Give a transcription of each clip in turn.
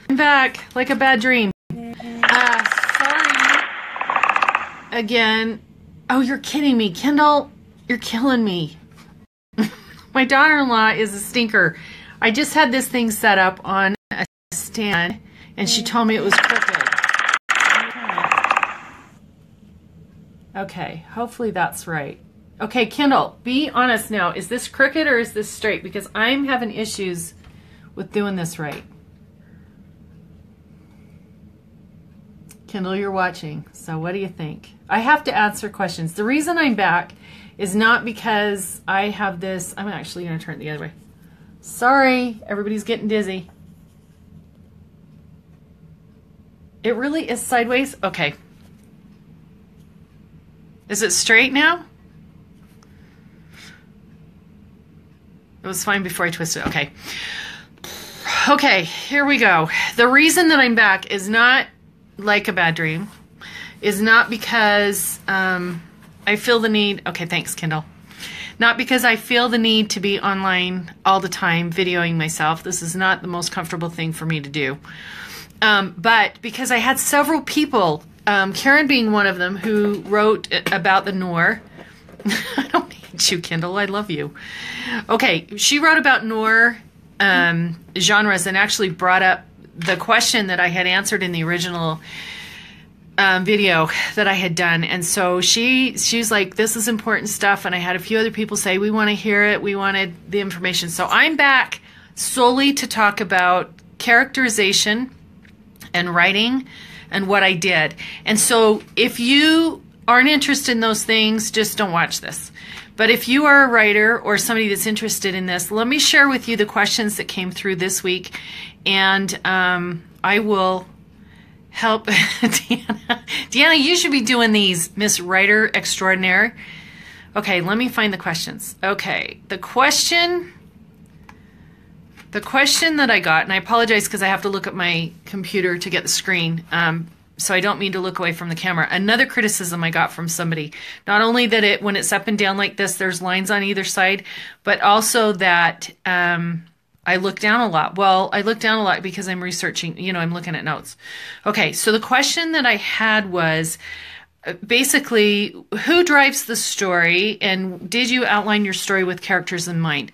I'm back like a bad dream. Sorry. Again. Oh, you're kidding me. Kendall, you're killing me. My daughter-in-law is a stinker. I just had this thing set up on a stand, and she told me it was crooked. Okay, hopefully that's right. Okay, Kendall, be honest now. Is this crooked or is this straight? Because I'm having issues with doing this right. Kendall, you're watching, so what do you think? I have to answer questions. The reason I'm back is not because I have this. I'm actually going to turn it the other way. Sorry, everybody's getting dizzy. It really is sideways? Okay. Is it straight now? It was fine before I twisted it. Okay. Okay, here we go. The reason that I'm back is not like a bad dream. Is not because I feel the need. Okay, thanks, Kendall. Not because I feel the need to be online all the time videoing myself. This is not the most comfortable thing for me to do. But because I had several people, Karen being one of them, who wrote about the noir. I don't hate you, Kendall. I love you. Okay, she wrote about noir genres and actually brought up the question that I had answered in the original video that I had done. And so she's like, this is important stuff. And I had a few other people say, we want to hear it. We wanted the information. So I'm back solely to talk about characterization and writing and what I did. And so if you aren't interested in those things, just don't watch this. But if you are a writer or somebody that's interested in this, let me share with you the questions that came through this week. And I will help. Deanna, you should be doing these, Miss Writer Extraordinaire. Okay, let me find the questions. Okay, the question that I got, and I apologize because I have to look at my computer to get the screen, so I don't mean to look away from the camera. Another criticism I got from somebody, not only that when it's up and down like this, there's lines on either side, but also that I look down a lot. Well, I look down a lot because I'm researching, I'm looking at notes. Okay, so the question that I had was basically, who drives the story, and did you outline your story with characters in mind?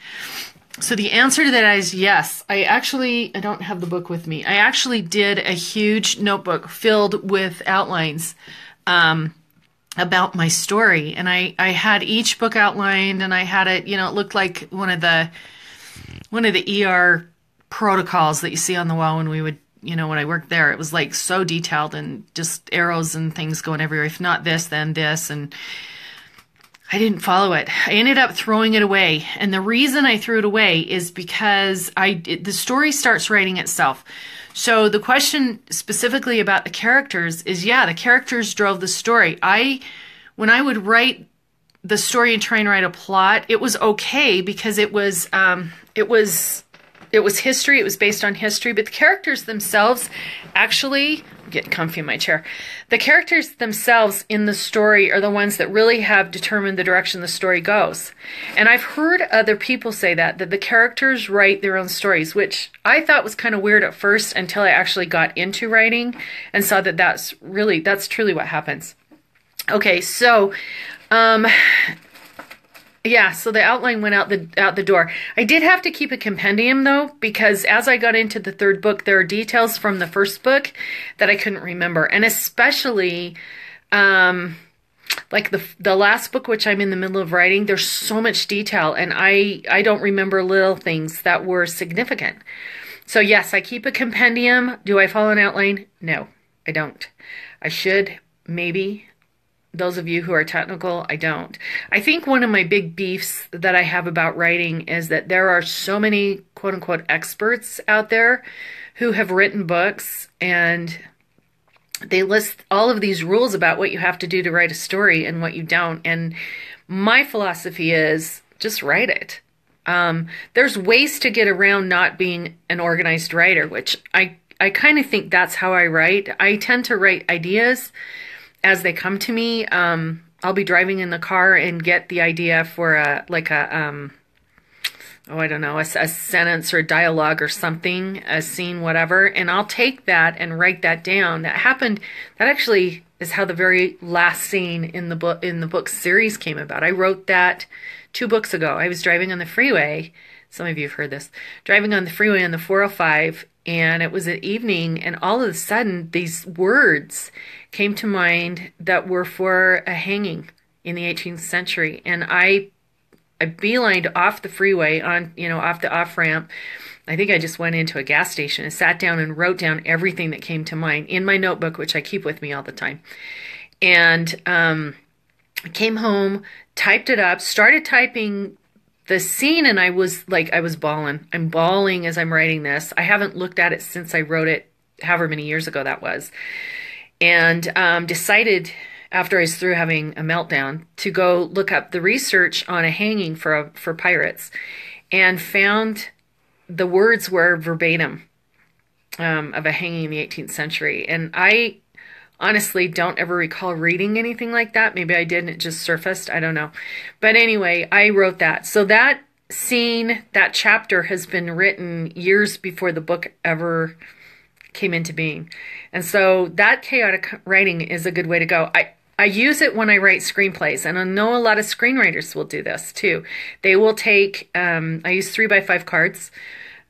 So the answer to that is yes. I don't have the book with me. I actually did a huge notebook filled with outlines about my story. And I had each book outlined, and I had it, it looked like one of the ER protocols that you see on the wall when we would, when I worked there. It was like so detailed and just arrows and things going everywhere. If not this, then this. And I didn't follow it. I ended up throwing it away. And the reason I threw it away is because the story starts writing itself. So the question specifically about the characters is, yeah, the characters drove the story. When I would write the story and try and write a plot, it was okay because it was history. It was based on history, but the characters themselves actually get comfy in my chair. The characters themselves in the story are the ones that really have determined the direction the story goes. And I've heard other people say that the characters write their own stories, which I thought was kind of weird at first until I actually got into writing and saw that that's truly what happens. Okay, so yeah, so the outline went out the door. I did have to keep a compendium, though, because as I got into the third book, there are details from the first book that I couldn't remember. And especially, like the last book, which I'm in the middle of writing, there's so much detail, and I don't remember little things that were significant. So yes, I keep a compendium. Do I follow an outline? No, I don't. I should, maybe. Those of you who are technical, I don't. I think one of my big beefs that I have about writing is that there are so many quote-unquote experts out there who have written books, and they list all of these rules about what you have to do to write a story and what you don't. And my philosophy is just write it. There's ways to get around not being an organized writer, which I kind of think that's how I write. I tend to write ideas as they come to me. I'll be driving in the car and get the idea for oh, I don't know, a sentence or a dialogue or something, a scene, whatever, and I'll take that and write that down. That actually is how the very last scene in the book series came about. I wrote that 2 books ago. I was driving on the freeway. Some of you have heard this. Driving on the freeway on the 405, and it was at evening, and all of a sudden these words came to mind that were for a hanging in the 18th century. And I beelined off the freeway off the off-ramp. I think I just went into a gas station and sat down and wrote down everything that came to mind in my notebook, which I keep with me all the time. And I came home, typed it up, started typing the scene, and I was bawling. I'm bawling as I'm writing this. I haven't looked at it since I wrote it, however many years ago that was. And decided, after I was through having a meltdown, to go look up the research on a hanging for pirates, and found the words were verbatim of a hanging in the 18th century. And I honestly don't ever recall reading anything like that. Maybe I did and it just surfaced. I don't know. But anyway, I wrote that. So that scene, that chapter has been written years before the book ever came into being. And so that chaotic writing is a good way to go. I use it when I write screenplays, and I know a lot of screenwriters will do this too. They will take, I use 3x5 cards.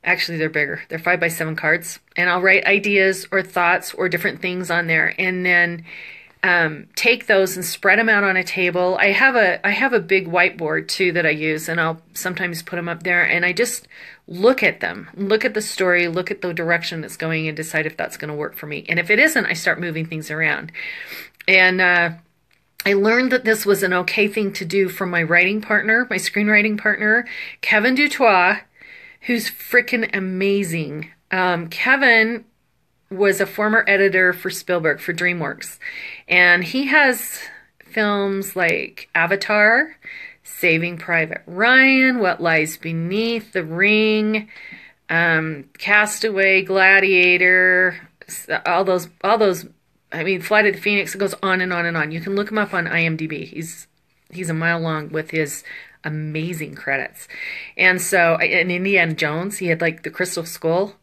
Actually, they're bigger. They're 5x7 cards. And I'll write ideas or thoughts or different things on there, and then take those and spread them out on a table. I have a big whiteboard too that I use, and I'll sometimes put them up there, and I just look at them, look at the story, look at the direction it's going, and decide if that's going to work for me. And if it isn't, I start moving things around. And I learned that this was an okay thing to do from my writing partner, my screenwriting partner, Kevin Dutoit, who's freaking amazing. Kevin was a former editor for Spielberg, for DreamWorks. And he has films like Avatar, Saving Private Ryan, What Lies Beneath, The Ring, Castaway, Gladiator, all those, I mean, Flight of the Phoenix. It goes on and on and on. You can look him up on IMDb. He's a mile long with his amazing credits. And so, in Indiana Jones, he had like the Crystal Skull,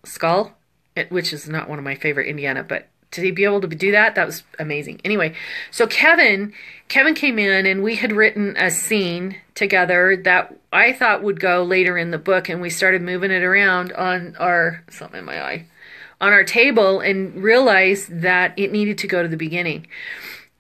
which is not one of my favorite Indiana, but to be able to do that was amazing. Anyway, so Kevin came in, and we had written a scene together that I thought would go later in the book, and we started moving it around on our, something in my eye, on our table, and realized that it needed to go to the beginning.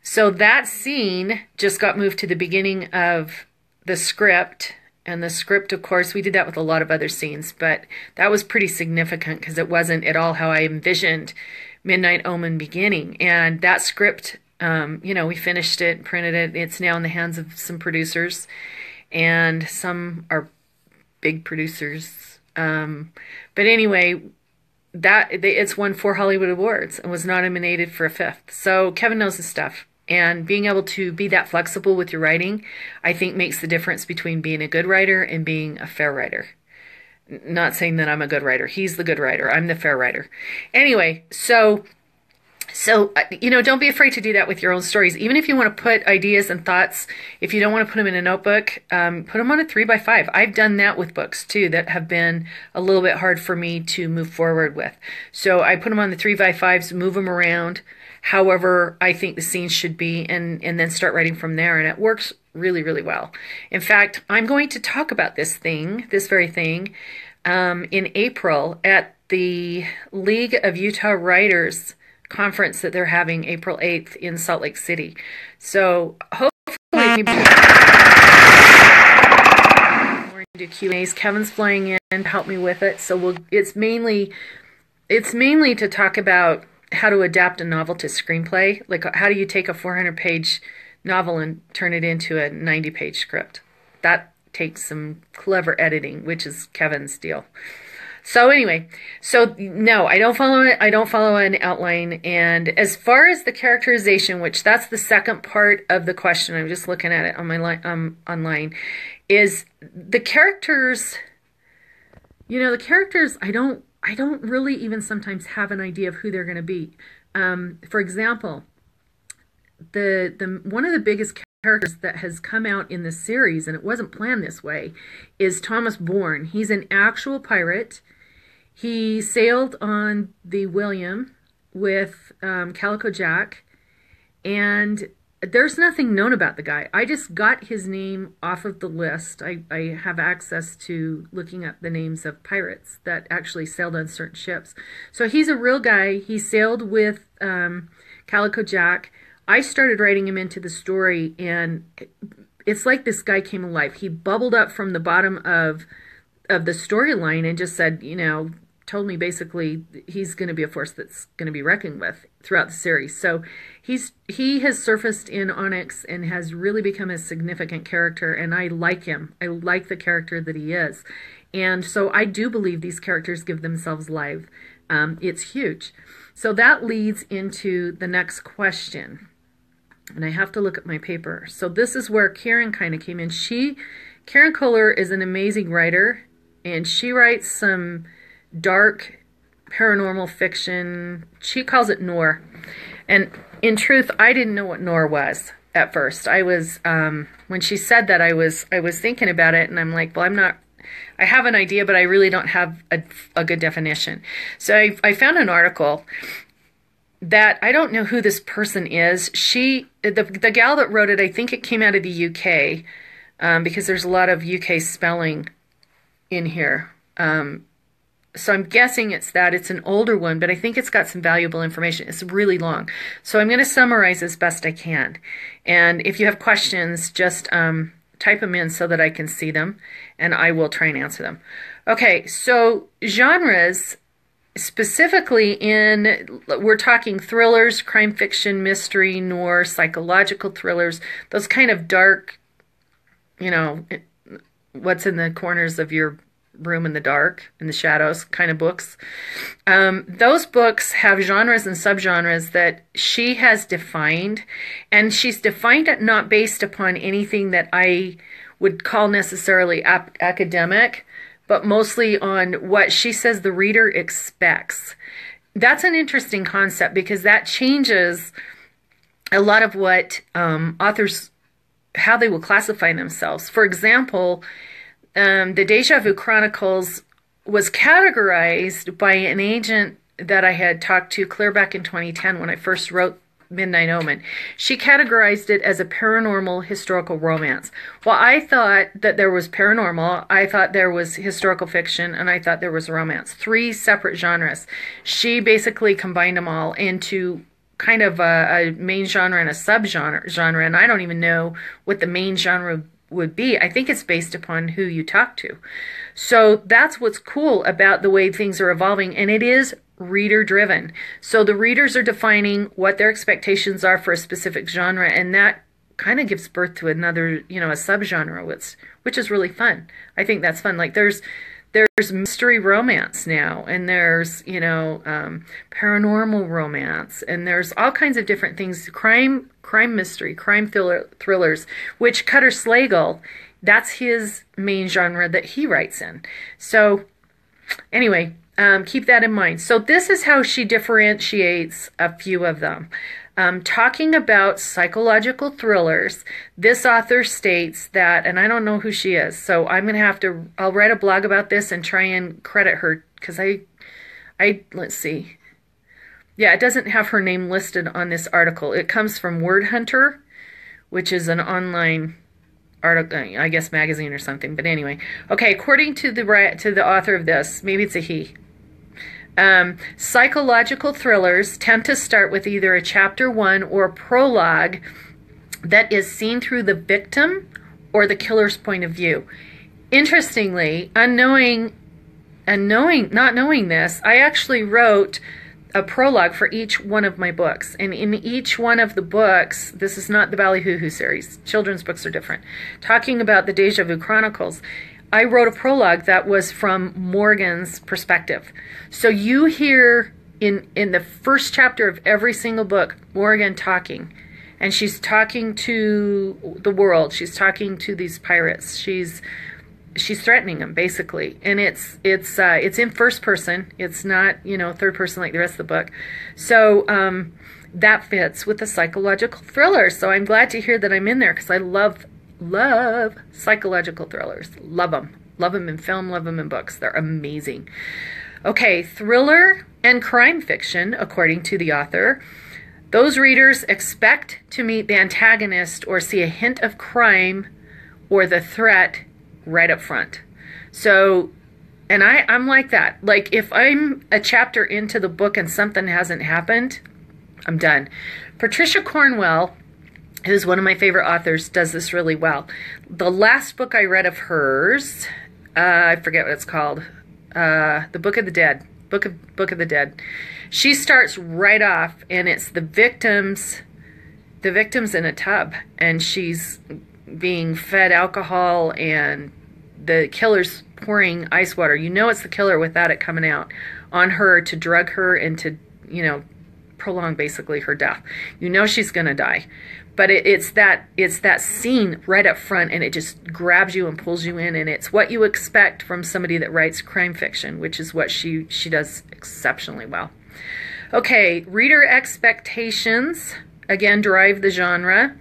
So that scene just got moved to the beginning of the script. And the script, of course, we did that with a lot of other scenes, but that was pretty significant because it wasn't at all how I envisioned Midnight Omen beginning. And that script, we finished it, printed it. It's now in the hands of some producers, and some are big producers. But anyway, it's won 4 Hollywood Awards and was nominated for a 5th. So Kevin knows his stuff. And being able to be that flexible with your writing, I think, makes the difference between being a good writer and being a fair writer. Not saying that I'm a good writer. He's the good writer. I'm the fair writer. Anyway, so don't be afraid to do that with your own stories. Even if you want to put ideas and thoughts, if you don't want to put them in a notebook, put them on a 3x5. I've done that with books too that have been a little bit hard for me to move forward with. So I put them on the 3x5s, move them around however I think the scenes should be, and then start writing from there. And it works really, really well. In fact, I'm going to talk about this very thing, in April at the League of Utah Writers conference that they're having April 8th in Salt Lake City. So hopefully maybe we're going to do Q&As. Kevin's flying in to help me with it. So it's mainly to talk about how to adapt a novel to screenplay. Like, how do you take a 400-page novel and turn it into a 90-page script? That takes some clever editing, which is Kevin's deal. So anyway, no, I don't follow an outline. And as far as the characterization, which that's the second part of the question, I'm just looking at it on my online, is the characters. The characters, I don't really even sometimes have an idea of who they're going to be. For example, the one of the biggest characters that has come out in the series, and it wasn't planned this way, is Thomas Bourne. He's an actual pirate. He sailed on the William with Calico Jack, and there's nothing known about the guy. I just got his name off of the list. I have access to looking up the names of pirates that actually sailed on certain ships. So he's a real guy. He sailed with Calico Jack. I started writing him into the story, and it's like this guy came alive. He bubbled up from the bottom of the storyline and just said, you know, told me basically he's going to be a force that's going to be reckoned with throughout the series. So he has surfaced in Onyx and has really become a significant character, and I like him. I like the character that he is. And so I do believe these characters give themselves life. It's huge. So that leads into the next question. And I have to look at my paper. So this is where Karen kind of came in. Karen Kohler is an amazing writer, and she writes some dark paranormal fiction. She calls it noir. And in truth, I didn't know what noir was at first. I was when she said that, I was thinking about it, and I'm like, well, I have an idea, but I really don't have a good definition. So I found an article that I don't know who this person is. The gal that wrote it, I think it came out of the UK, because there's a lot of UK spelling in here. So I'm guessing it's that. It's an older one, but I think it's got some valuable information. It's really long. So I'm going to summarize as best I can. And if you have questions, just type them in so that I can see them, and I will try and answer them. Okay, so genres, specifically we're talking thrillers, crime fiction, mystery, noir, psychological thrillers, those kind of dark, you know, what's in the corners of your room in the dark, in the shadows kind of books. Those books have genres and subgenres that she has defined, and she's defined it not based upon anything that I would call necessarily academic, but mostly on what she says the reader expects. That's an interesting concept, because that changes a lot of what authors, how they will classify themselves. For example, the Deja Vu Chronicles was categorized by an agent that I had talked to clear back in 2010 when I first wrote Midnight Omen. She categorized it as a paranormal historical romance. Well, I thought that there was paranormal, I thought there was historical fiction, and I thought there was romance. 3 separate genres. She basically combined them all into kind of a main genre and a subgenre, and I don't even know what the main genre would be. I think it's based upon who you talk to. So that's what's cool about the way things are evolving, and it is reader driven. So the readers are defining what their expectations are for a specific genre, and that kind of gives birth to another, you know, a subgenre, which is really fun. I think that's fun. Like there's mystery romance now, and there's, you know, paranormal romance, and there's all kinds of different things. Crime mystery, crime thrillers, which Cutter Slagle, that's his main genre that he writes in. So anyway, keep that in mind. So this is how she differentiates a few of them. Talking about psychological thrillers, this author states that, and I don't know who she is, so I'm going to have to, I'll write a blog about this and try and credit her, because let's see. Yeah, it doesn't have her name listed on this article. It comes from Word Hunter, which is an online article, I guess magazine or something. But anyway, okay, according to the author of this, maybe it's a he. Psychological thrillers tend to start with either a chapter 1 or a prologue that is seen through the victim or the killer's point of view. Interestingly, not knowing this, I actually wrote a prologue for each one of my books. And in each one of the books, this is not the Ballyhoo series, children's books are different. Talking about the Deja Vu Chronicles, I wrote a prologue that was from Morgan's perspective. So you hear in the first chapter of every single book, Morgan talking. And she's talking to the world. She's talking to these pirates. She's she's threatening him basically, and it's in first person. It's not, you know, third person like the rest of the book. So that fits with the psychological thriller. So I'm glad to hear that I'm in there, because I love psychological thrillers. Love them in film, love them in books. They're amazing. Okay, thriller and crime fiction, according to the author. Those readers expect to meet the antagonist or see a hint of crime or the threat right up front. So, and I'm like that. Like, if I'm a chapter into the book and something hasn't happened, I'm done. Patricia Cornwell, who's one of my favorite authors, does this really well. The last book I read of hers, I forget what it's called, The Book of the Dead. Book of the Dead. She starts right off, and it's the victims in a tub, and she's being fed alcohol, and the killer's pouring ice water. You know it's the killer without it coming out on her to drug her and to, you know, prolong basically her death. You know she's gonna die, but it's that scene right up front, and it just grabs you and pulls you in, and it's what you expect from somebody that writes crime fiction, which is what she does exceptionally well. Okay, reader expectations, again, drive the genre.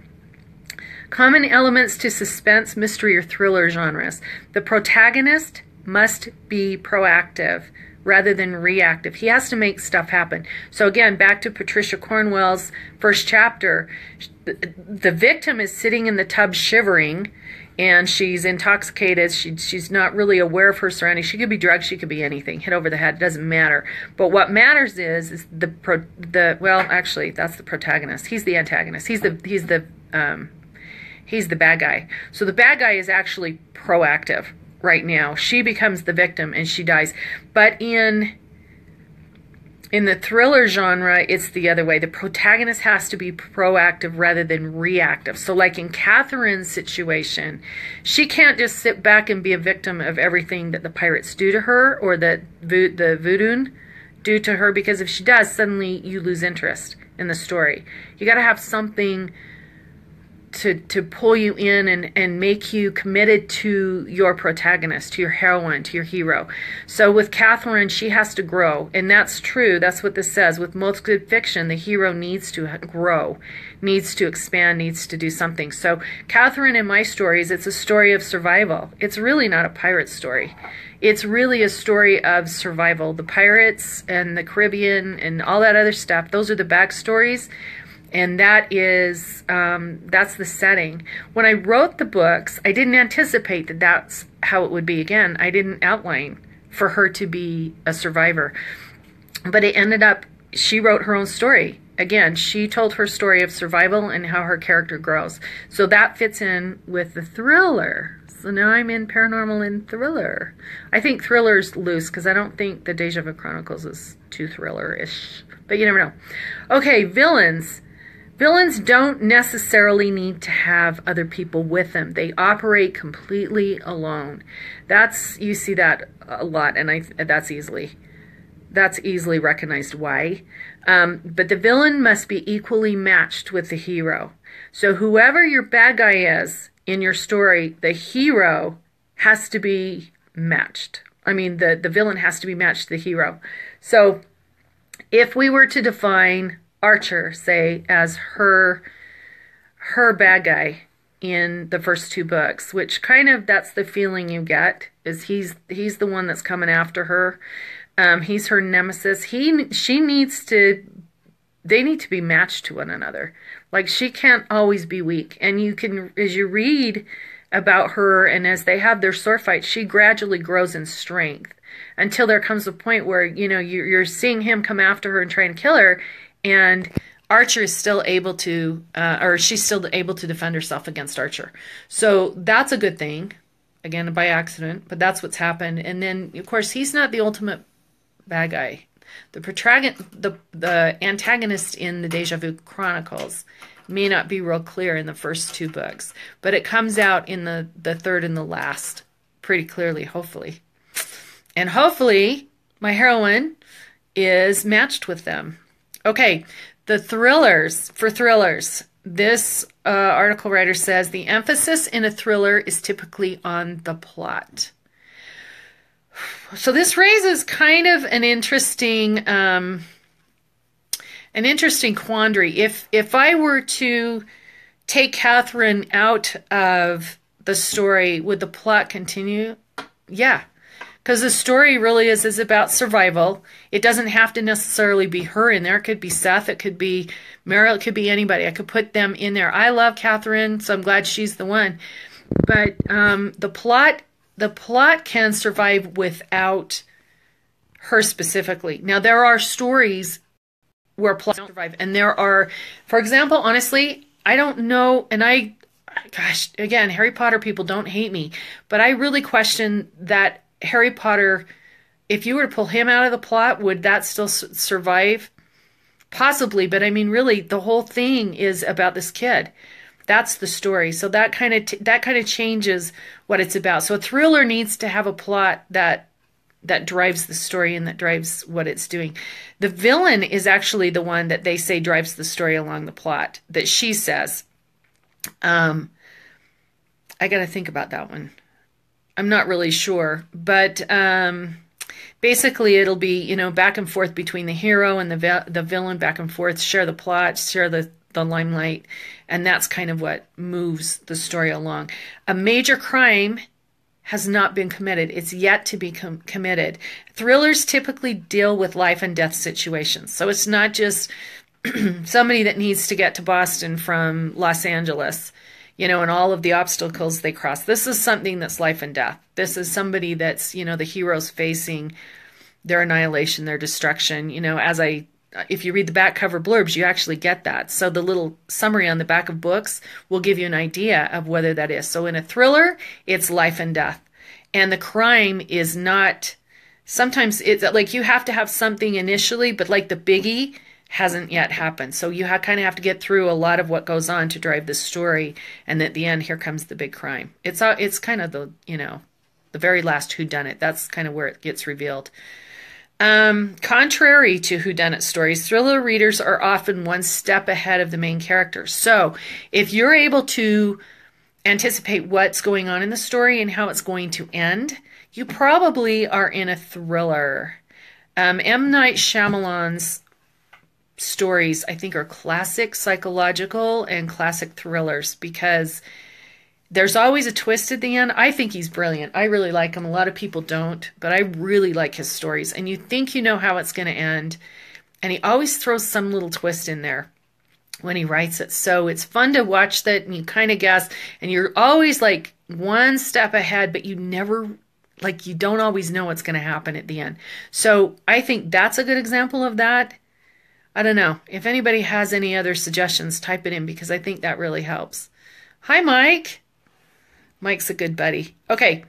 Common elements to suspense, mystery, or thriller genres. The protagonist must be proactive rather than reactive. He has to make stuff happen. So again, back to Patricia Cornwell's first chapter, the victim is sitting in the tub shivering, and she's intoxicated. She's not really aware of her surroundings. She could be drugged. She could be anything. Hit over the head. It doesn't matter. But what matters is well, actually, that's the protagonist. He's the antagonist. He's the bad guy. So the bad guy is actually proactive right now. She becomes the victim and she dies. But in the thriller genre, it's the other way. The protagonist has to be proactive rather than reactive. So like in Catherine's situation, she can't just sit back and be a victim of everything that the pirates do to her, or that the voodoo do to her, because if she does, suddenly you lose interest in the story. You got to have something to pull you in and make you committed to your protagonist, to your heroine, to your hero. So with Catherine, she has to grow, and that's true. That's what this says. With most good fiction, the hero needs to grow, needs to expand, needs to do something. So Catherine, in my stories, it's a story of survival. It's really not a pirate story. It's really a story of survival. The pirates and the Caribbean and all that other stuff, those are the backstories. And that is, that's the setting. When I wrote the books, I didn't anticipate that that's how it would be. Again, I didn't outline for her to be a survivor. But it ended up, she wrote her own story. Again, she told her story of survival and how her character grows. So that fits in with the thriller. So now I'm in paranormal and thriller. I think thriller's loose, because I don't think the Deja Vu Chronicles is too thriller-ish. But you never know. Okay, villains. Villains don't necessarily need to have other people with them. They operate completely alone. You see that a lot, and that's easily recognized why. But the villain must be equally matched with the hero. So whoever your bad guy is in your story, the hero has to be matched. I mean, the villain has to be matched to the hero. So if we were to define Archer, say, as her bad guy in the first two books, which kind of, that's the feeling you get, is he's the one that's coming after her. He's her nemesis. they need to be matched to one another. Like, she can't always be weak. And you can, as you read about her and as they have their sword fight, she gradually grows in strength until there comes a point where, you know, you're seeing him come after her and try and kill her, and Archer is still able to, or she's still able to defend herself against Archer. So that's a good thing, again, by accident, but that's what's happened. And then, of course, he's not the ultimate bad guy. The antagonist in the Deja Vu Chronicles may not be real clear in the first two books, but it comes out in the third and the last pretty clearly, hopefully. And hopefully, my heroine is matched with them. Okay, the thrillers. For thrillers, this article writer says the emphasis in a thriller is typically on the plot. So this raises kind of an interesting quandary. If I were to take Catherine out of the story, would the plot continue? Yeah, because the story really is about survival. It doesn't have to necessarily be her in there. It could be Seth. It could be Meryl. It could be anybody. I could put them in there. I love Catherine, so I'm glad she's the one. But the plot can survive without her specifically. Now, there are stories where plots don't survive. And there are, for example, honestly, I don't know, and gosh, again, Harry Potter people don't hate me, but I really question that Harry Potter, if you were to pull him out of the plot, would that still survive? Possibly, but I mean, really, the whole thing is about this kid. That's the story. So that kind of changes what it's about. So a thriller needs to have a plot that drives the story and that drives what it's doing. The villain is actually the one that they say drives the story along the plot, that she says. I got to think about that one. I'm not really sure, but basically it'll be, back and forth between the hero and the villain, back and forth, share the plot, share the limelight, and that's kind of what moves the story along. A major crime has not been committed. It's yet to be committed. Thrillers typically deal with life and death situations. So it's not just somebody that needs to get to Boston from Los Angeles, and all of the obstacles they cross. This is something that's life and death. This is somebody that's, the hero's facing their annihilation, their destruction. If you read the back cover blurbs, you actually get that. So the little summary on the back of books will give you an idea of whether that is. So in a thriller, it's life and death. And the crime is not, sometimes it's like you have to have something initially, but like the biggie hasn't yet happened. So you kind of have to get through a lot of what goes on to drive the story. And at the end, here comes the big crime. It's kind of the very last whodunit. That's kind of where it gets revealed. Contrary to whodunit stories, thriller readers are often one step ahead of the main character. So if you're able to anticipate what's going on in the story and how it's going to end, you probably are in a thriller. M. Night Shyamalan's stories, I think, are classic psychological and classic thrillers because there's always a twist at the end. I think he's brilliant. I really like him. A lot of people don't, but I really like his stories. And you think you know how it's going to end, and he always throws some little twist in there when he writes it. So it's fun to watch that, and you kind of guess, and you're always like one step ahead, but you don't always know what's going to happen at the end. So I think that's a good example of that. I don't know. If anybody has any other suggestions, type it in because I think that really helps. Hi, Mike. Mike's a good buddy. Okay,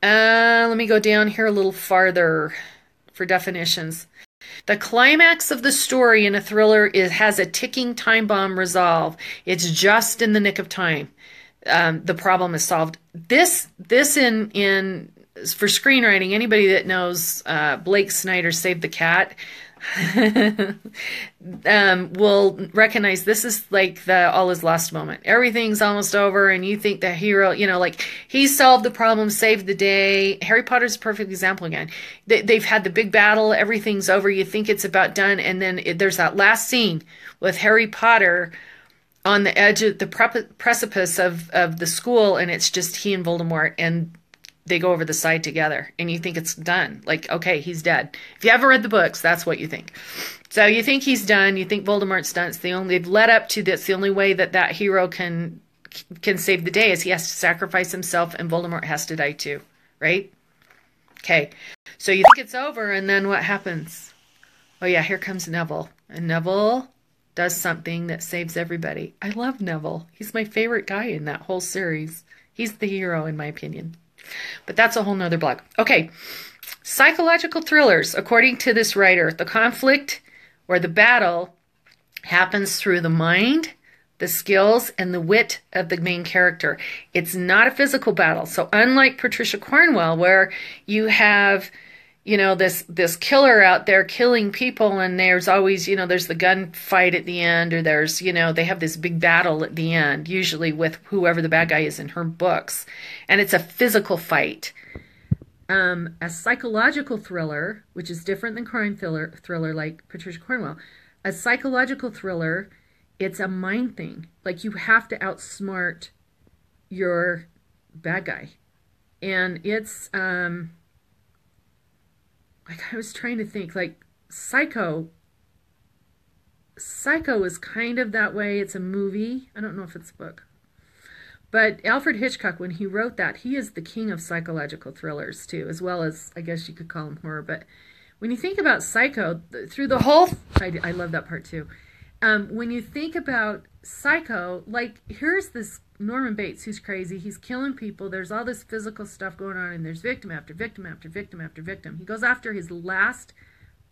let me go down here a little farther for definitions. The climax of the story in a thriller has a ticking time bomb resolve. It's just in the nick of time. The problem is solved. This in for screenwriting, anybody that knows Blake Snyder's Save the Cat will recognize this is like the all is lost moment. Everything's almost over and you think the hero, like he solved the problem, saved the day. Harry Potter's a perfect example again. They've had the big battle, everything's over, you think it's about done, and then there's that last scene with Harry Potter on the edge of the precipice of the school, and it's just he and Voldemort, and they go over the side together, and you think it's done. Like, okay, he's dead. If you haven't read the books, that's what you think. So you think he's done. You think Voldemort's done. They've led up to this. The only way that hero can save the day is he has to sacrifice himself, and Voldemort has to die too, right? Okay, so you think it's over, and then what happens? Oh yeah, here comes Neville, and Neville does something that saves everybody. I love Neville. He's my favorite guy in that whole series. He's the hero, in my opinion. But that's a whole nother blog. Okay, psychological thrillers. According to this writer, the conflict or the battle happens through the mind, the skills, and the wit of the main character. It's not a physical battle. So unlike Patricia Cornwell, where you have, you know, this killer out there killing people, and there's always, you know, there's the gunfight at the end, or there's, you know, they have this big battle at the end, usually with whoever the bad guy is in her books, and it's a physical fight. A psychological thriller, which is different than crime thriller like Patricia Cornwell, a psychological thriller, it's a mind thing. Like, you have to outsmart your bad guy. And it's, like, I was trying to think, like, Psycho is kind of that way. It's a movie. I don't know if it's a book. But Alfred Hitchcock, when he wrote that, he is the king of psychological thrillers, too, as well as, I guess you could call him horror. But when you think about Psycho, through the whole... I love that part, too. When you think about Psycho, like, here's this Norman Bates who's crazy. He's killing people. There's all this physical stuff going on, and there's victim after victim after victim after victim. He goes after his last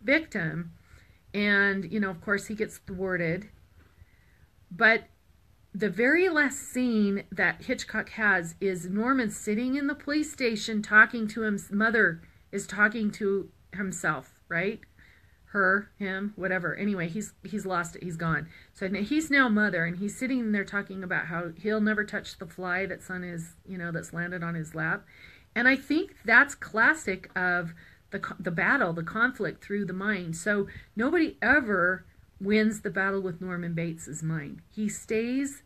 victim, and, you know, of course, he gets thwarted. But the very last scene that Hitchcock has is Norman sitting in the police station talking to his mother, is talking to himself, right? Her, him, whatever. Anyway, he's lost it. He's gone. So he's now mother, and he's sitting there talking about how he'll never touch the fly that's on his, you know, that's landed on his lap. And I think that's classic of the battle, the conflict through the mind. So nobody ever wins the battle with Norman Bates's mind. He stays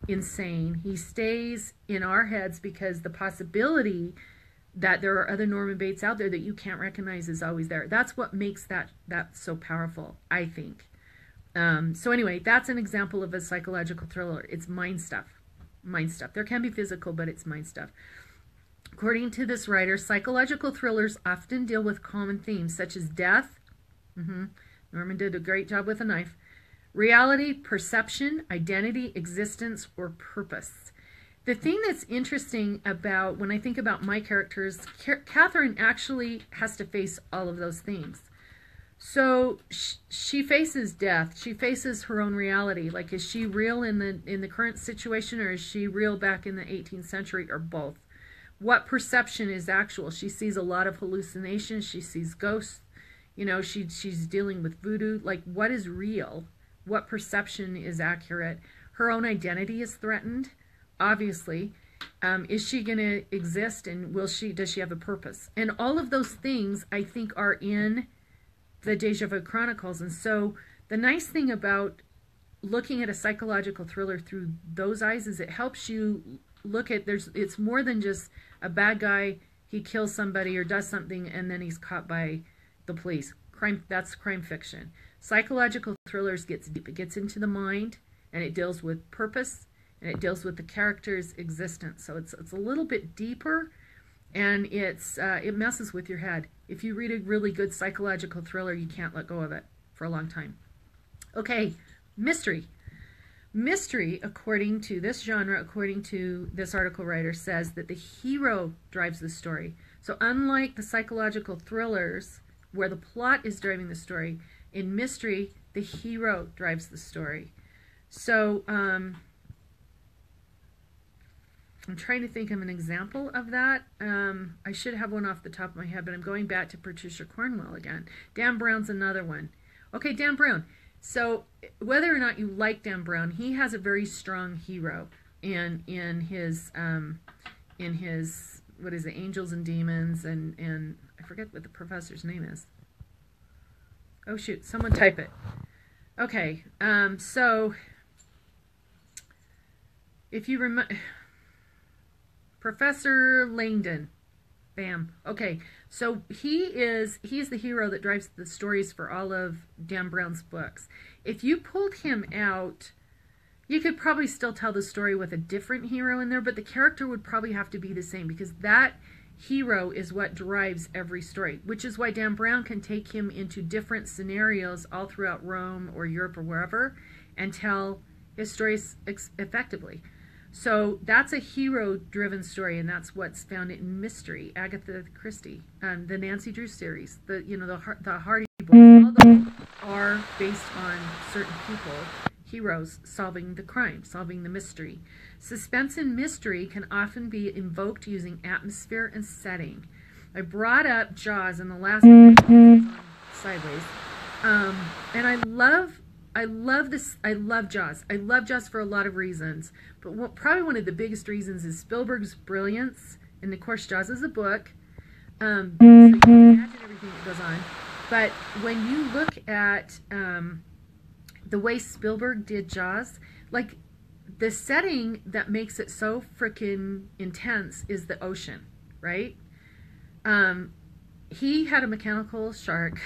insane. He stays in our heads because the possibility that there are other Norman Bates out there that you can't recognize is always there. That's what makes that so powerful, I think. So anyway, that's an example of a psychological thriller. It's mind stuff. Mind stuff. There can be physical, but it's mind stuff. According to this writer, psychological thrillers often deal with common themes such as death. Norman did a great job with a knife. Reality, perception, identity, existence, or purpose. The thing that's interesting about, when I think about my characters, Catherine actually has to face all of those things. So she faces death. She faces her own reality. Like, is she real in the current situation, or is she real back in the 18th century, or both? What perception is actual? She sees a lot of hallucinations. She sees ghosts. You know, she's dealing with voodoo. Like, what is real? What perception is accurate? Her own identity is threatened, obviously. Is she going to exist, and does she have a purpose? And all of those things, I think, are in the Deja Vu Chronicles. And so the nice thing about looking at a psychological thriller through those eyes is it helps you look at, it's more than just a bad guy, he kills somebody or does something, and then he's caught by the police. That's crime fiction. Psychological thrillers gets deep. It gets into the mind, and it deals with purpose, and it deals with the character's existence. So it's a little bit deeper, and it messes with your head. If you read a really good psychological thriller, you can't let go of it for a long time. Okay, mystery. Mystery, according to this genre, according to this article writer, says that the hero drives the story. So unlike the psychological thrillers, where the plot is driving the story, in mystery, the hero drives the story. So I'm trying to think of an example of that. I should have one off the top of my head, but I'm going back to Patricia Cornwell again. Dan Brown's another one. Okay, Dan Brown. So whether or not you like Dan Brown, he has a very strong hero in his what is it, Angels and Demons, and I forget what the professor's name is. Oh shoot, someone type it. Okay, so if you remember, Professor Langdon, bam. Okay, so he's the hero that drives the stories for all of Dan Brown's books. If you pulled him out, you could probably still tell the story with a different hero in there, but the character would probably have to be the same, because that hero is what drives every story, which is why Dan Brown can take him into different scenarios all throughout Rome or Europe or wherever and tell his stories effectively. So that's a hero-driven story, and that's what's found in mystery. Agatha Christie, the Nancy Drew series, the Hardy Boys, all those are based on certain people, heroes solving the crime, solving the mystery. Suspense and mystery can often be invoked using atmosphere and setting. I brought up Jaws in the last episode, sideways, and I love this. I love Jaws. I love Jaws for a lot of reasons, but probably one of the biggest reasons is Spielberg's brilliance. And of course, Jaws is a book, so you can imagine everything that goes on. But when you look at the way Spielberg did Jaws, like the setting that makes it so freaking intense is the ocean, right? He had a mechanical shark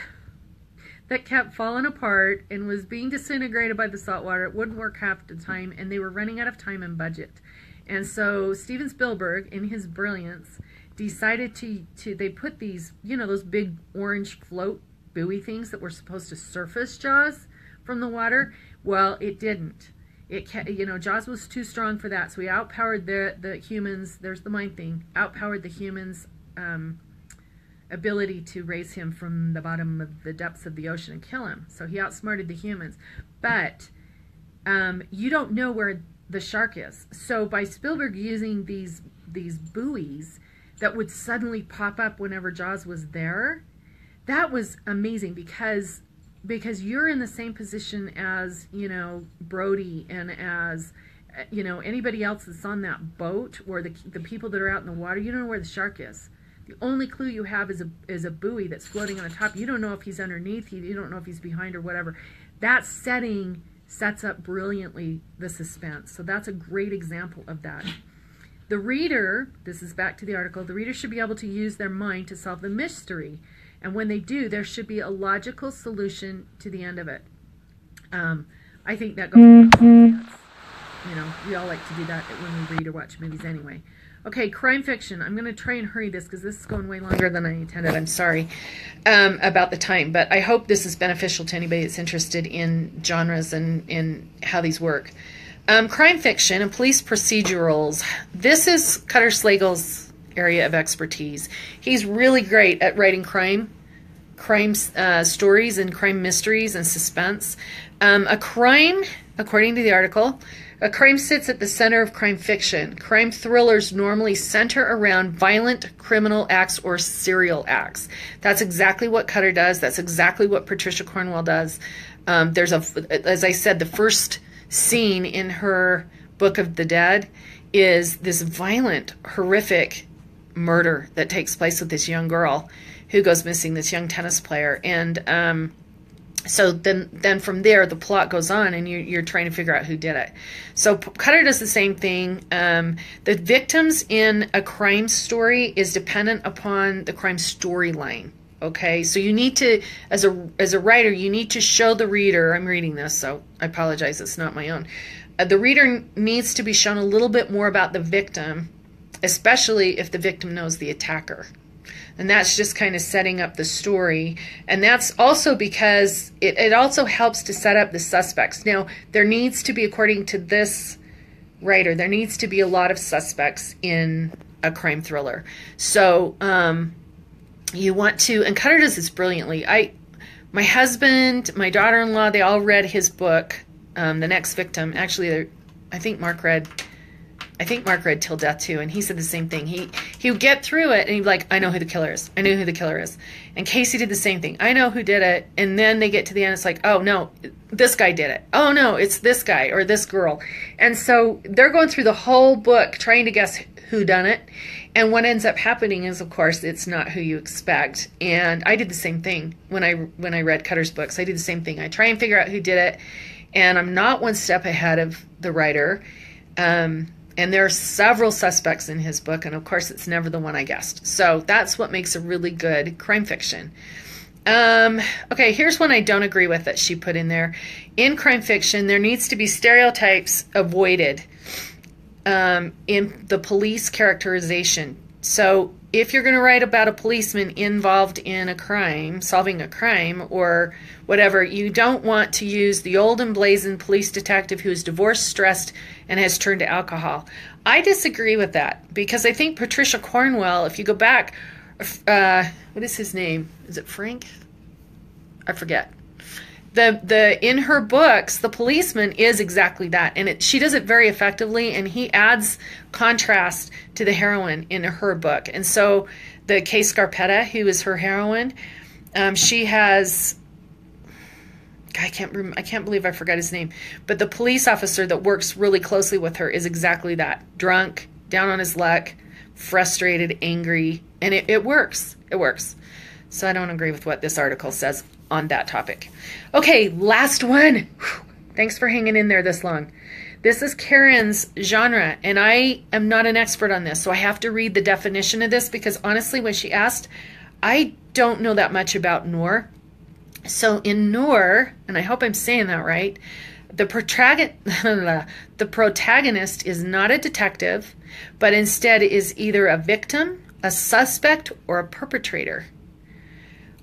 that kept falling apart and was being disintegrated by the salt water. It wouldn't work half the time, and they were running out of time and budget. And so Steven Spielberg, in his brilliance, decided they put these, those big orange float buoy things that were supposed to surface Jaws from the water. Well, it didn't. Jaws was too strong for that, so he outpowered the humans. There's the mind thing. Outpowered the humans' ability to raise him from the bottom of the depths of the ocean and kill him. So he outsmarted the humans. But you don't know where the shark is. So by Spielberg using these buoys that would suddenly pop up whenever Jaws was there, that was amazing because you're in the same position as, Brody and as, anybody else that's on that boat, or the people that are out in the water. You don't know where the shark is. The only clue you have is a buoy that's floating on the top. You don't know if he's underneath. You don't know if he's behind or whatever. That setting sets up brilliantly the suspense. So that's a great example of that. The reader, this is back to the article, the reader should be able to use their mind to solve the mystery. And when they do, there should be a logical solution to the end of it. I think that goes we all like to do that when we read or watch movies anyway. Okay, crime fiction. I'm going to try and hurry this because this is going way longer than I intended. I'm sorry about the time, but I hope this is beneficial to anybody that's interested in genres and in how these work. Crime fiction and police procedurals. This is Cutter Slagle's area of expertise. He's really great at writing crime stories and crime mysteries and suspense. A crime, according to the article, a crime sits at the center of crime fiction. Crime thrillers normally center around violent criminal acts or serial acts. That's exactly what Cutter does. That's exactly what Patricia Cornwell does. As I said, the first scene in her Book of the Dead is this violent, horrific murder that takes place with this young girl who goes missing, this young tennis player. And so then from there, the plot goes on, and you're trying to figure out who did it. So Cutter does the same thing. The victims in a crime story is dependent upon the crime storyline. Okay, so you need to, as a writer, you need to show the reader. I'm reading this, so I apologize. It's not my own. The reader needs to be shown a little bit more about the victim, especially if the victim knows the attacker. And that's just kind of setting up the story. And that's also because it also helps to set up the suspects. Now, there needs to be, according to this writer, there needs to be a lot of suspects in a crime thriller. So you want to, and Cutter does this brilliantly. My husband, my daughter-in-law, they all read his book, The Next Victim. Actually, I think Mark read Till Death too, and he said the same thing. He would get through it and he'd be like, I know who the killer is. I know who the killer is. And Casey did the same thing. I know who did it. And then they get to the end, it's like, oh no, this guy did it. Oh no, it's this guy or this girl. And so they're going through the whole book trying to guess who done it. And what ends up happening is, of course, it's not who you expect. And I did the same thing when I read Cutter's books. I did the same thing. I try and figure out who did it, and I'm not one step ahead of the writer. And there are several suspects in his book, and of course it's never the one I guessed. So that's what makes a really good crime fiction. Okay, here's one I don't agree with that she put in there. In crime fiction, there needs to be stereotypes avoided in the police characterization. So if you're going to write about a policeman involved in a crime, solving a crime or whatever, you don't want to use the old emblazoned police detective who is divorced, stressed, and has turned to alcohol. I disagree with that because I think Patricia Cornwell, if you go back, what is his name? Is it Frank? I forget. In her books, the policeman is exactly that, and she does it very effectively, and he adds contrast to the heroine in her book. And so the Kay Scarpetta, who is her heroine. She has, I can't believe I forgot his name, but the police officer that works really closely with her is exactly that. Drunk, down on his luck, frustrated, angry, and it works. It works. So I don't agree with what this article says on that topic. Okay, last one. Thanks for hanging in there this long. This is Karen's genre, and I am not an expert on this, so I have to read the definition of this because honestly, when she asked, I don't know that much about noir. So in noir, and I hope I'm saying that right, the protagonist is not a detective, but instead is either a victim, a suspect, or a perpetrator.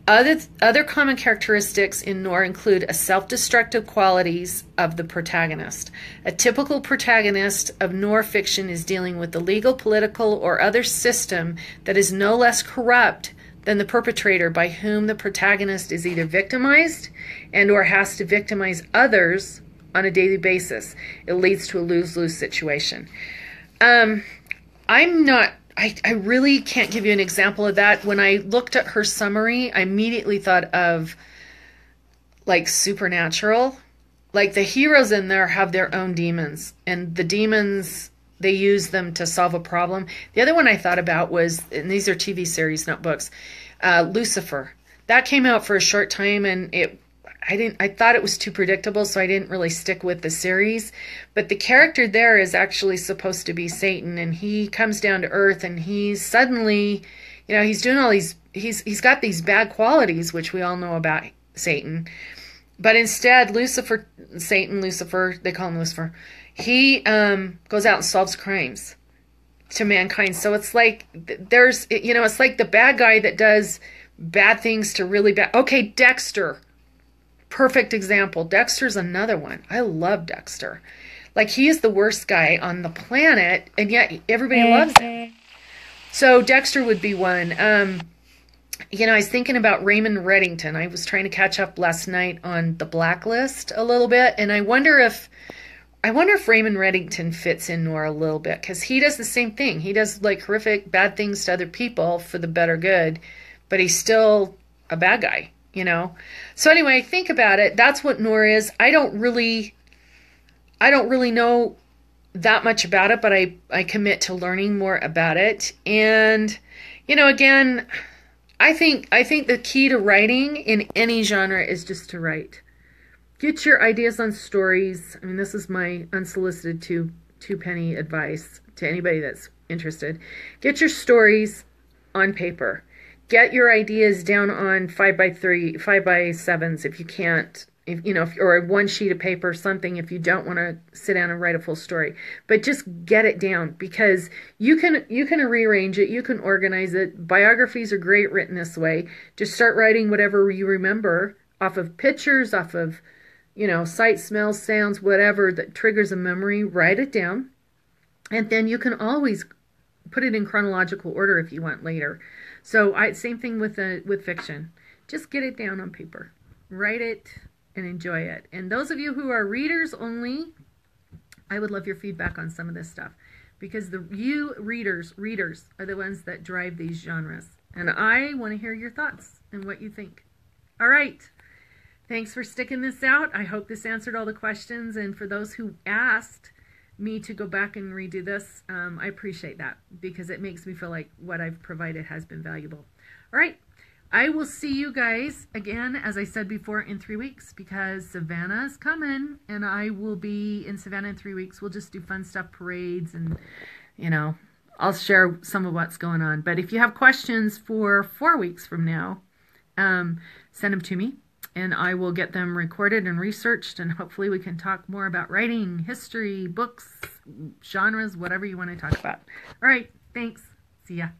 Other common characteristics in noir include a self-destructive qualities of the protagonist. A typical protagonist of noir fiction is dealing with the legal, political, or other system that is no less corrupt than the perpetrator, by whom the protagonist is either victimized and or has to victimize others on a daily basis. It leads to a lose-lose situation. I really can't give you an example of that. When I looked at her summary, I immediately thought of like Supernatural. Like the heroes in there have their own demons, and the demons, they use them to solve a problem. The other one I thought about was, and these are TV series, not books, Lucifer. That came out for a short time, and I thought it was too predictable, so I didn't really stick with the series. But the character there is actually supposed to be Satan, and he comes down to earth, and he's suddenly, he's doing all these, he's got these bad qualities, which we all know about Satan. But instead, Lucifer, they call him Lucifer, he goes out and solves crimes to mankind. So it's like, it's like the bad guy that does bad things to really bad. Okay, Dexter. Perfect example. Dexter's another one. I love Dexter. Like, he is the worst guy on the planet, and yet everybody loves him. So Dexter would be one. I was thinking about Raymond Reddington. I was trying to catch up last night on The Blacklist a little bit, and I wonder if Raymond Reddington fits in noir a little bit, because he does the same thing. He does like horrific bad things to other people for the better good, but he's still a bad guy. So anyway, think about it. That's what noir is. I don't really know that much about it, but I commit to learning more about it. And, again, I think the key to writing in any genre is just to write. Get your ideas on stories. I mean, this is my unsolicited two-penny advice to anybody that's interested. Get your stories on paper. Get your ideas down on 5x3, 5x7s if you can't, or one sheet of paper, something, if you don't want to sit down and write a full story. But just get it down, because you can rearrange it, you can organize it. Biographies are great written this way. Just start writing whatever you remember off of pictures, off of, sight, smells, sounds, whatever that triggers a memory. Write it down, and then you can always put it in chronological order if you want later. So same thing with fiction. Just get it down on paper. Write it and enjoy it. And those of you who are readers only, I would love your feedback on some of this stuff, because you readers are the ones that drive these genres. And I want to hear your thoughts and what you think. All right. Thanks for sticking this out. I hope this answered all the questions. And for those who asked me to go back and redo this, I appreciate that, because it makes me feel like what I've provided has been valuable. All right, I will see you guys again, as I said before, in 3 weeks, because Savannah is coming, and I will be in Savannah in 3 weeks. We'll just do fun stuff, parades, and I'll share some of what's going on. But if you have questions for 4 weeks from now, send them to me, and I will get them recorded and researched, and hopefully we can talk more about writing, history, books, genres, whatever you want to talk about. All right, thanks. See ya.